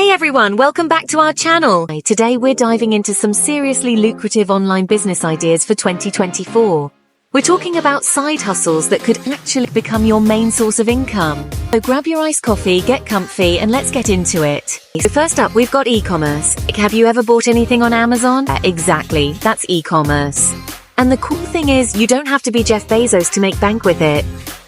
Hey everyone, welcome back to our channel. Today we're diving into some seriously lucrative online business ideas for 2024. We're talking about side hustles that could actually become your main source of income. So grab your iced coffee, get comfy, and let's get into it. So first up, we've got e-commerce. Have you ever bought anything on Amazon? Exactly, that's e-commerce. And the cool thing is, you don't have to be Jeff Bezos to make bank with it.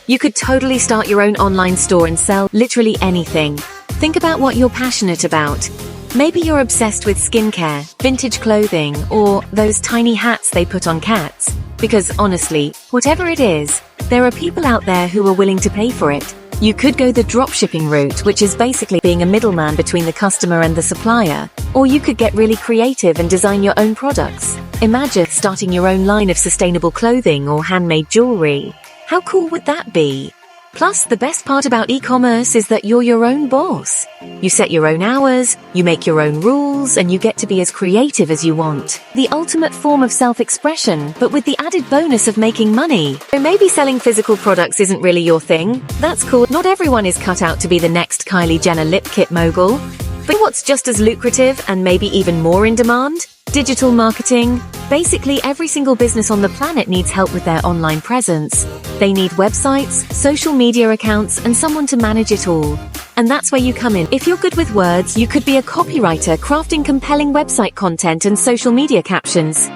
You could totally start your own online store and sell literally anything. Think about what you're passionate about. Maybe you're obsessed with skincare, vintage clothing, or those tiny hats they put on cats. Because honestly, whatever it is, there are people out there who are willing to pay for it. You could go the dropshipping route, which is basically being a middleman between the customer and the supplier. Or you could get really creative and design your own products. Imagine starting your own line of sustainable clothing or handmade jewelry. How cool would that be? Plus, the best part about e-commerce is that you're your own boss. You set your own hours, you make your own rules, and you get to be as creative as you want. The ultimate form of self-expression, but with the added bonus of making money. So maybe selling physical products isn't really your thing. That's cool. Not everyone is cut out to be the next Kylie Jenner lip kit mogul. But what's just as lucrative and maybe even more in demand? Digital marketing. Basically, every single business on the planet needs help with their online presence. They need websites, social media accounts, and someone to manage it all. And that's where you come in. If you're good with words, you could be a copywriter crafting compelling website content and social media captions.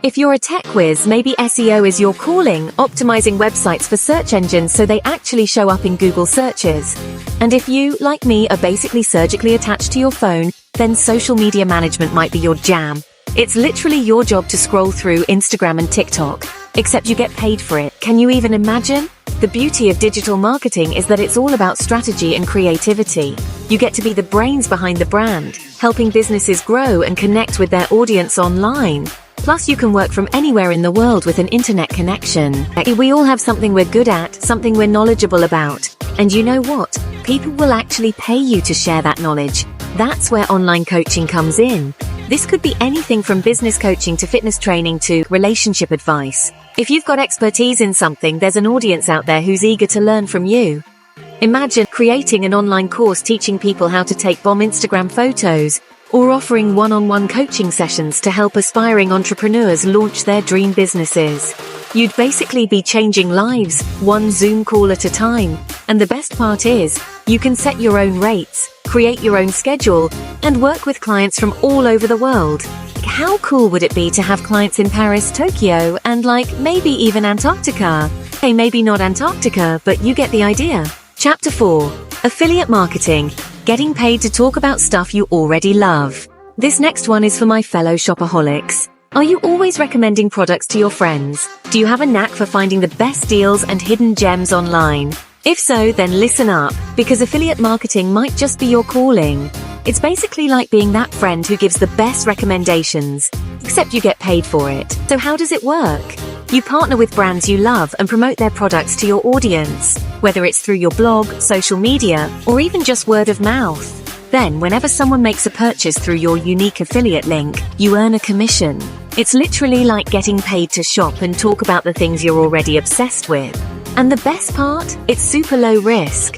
If you're a tech whiz, maybe SEO is your calling, optimizing websites for search engines so they actually show up in Google searches. And if you, like me, are basically surgically attached to your phone, then social media management might be your jam. It's literally your job to scroll through Instagram and TikTok, except you get paid for it. Can you even imagine? The beauty of digital marketing is that it's all about strategy and creativity. You get to be the brains behind the brand, helping businesses grow and connect with their audience online. Plus, you can work from anywhere in the world with an internet connection. We all have something we're good at, something we're knowledgeable about. And you know what? People will actually pay you to share that knowledge. That's where online coaching comes in. This could be anything from business coaching to fitness training to relationship advice. If you've got expertise in something, there's an audience out there who's eager to learn from you. Imagine creating an online course teaching people how to take bomb Instagram photos, or offering one-on-one coaching sessions to help aspiring entrepreneurs launch their dream businesses. You'd basically be changing lives, one Zoom call at a time. And the best part is, you can set your own rates, create your own schedule, and work with clients from all over the world. How cool would it be to have clients in Paris, Tokyo, and maybe even Antarctica? Hey, maybe not Antarctica, but you get the idea. Chapter 4. Affiliate Marketing. Getting paid to talk about stuff you already love. This next one is for my fellow shopaholics. Are you always recommending products to your friends? Do you have a knack for finding the best deals and hidden gems online? If so, then listen up, because affiliate marketing might just be your calling. It's basically like being that friend who gives the best recommendations, except you get paid for it. So how does it work? You partner with brands you love and promote their products to your audience, whether it's through your blog, social media, or even just word of mouth. Then, whenever someone makes a purchase through your unique affiliate link, you earn a commission. It's literally like getting paid to shop and talk about the things you're already obsessed with. And the best part? It's super low risk.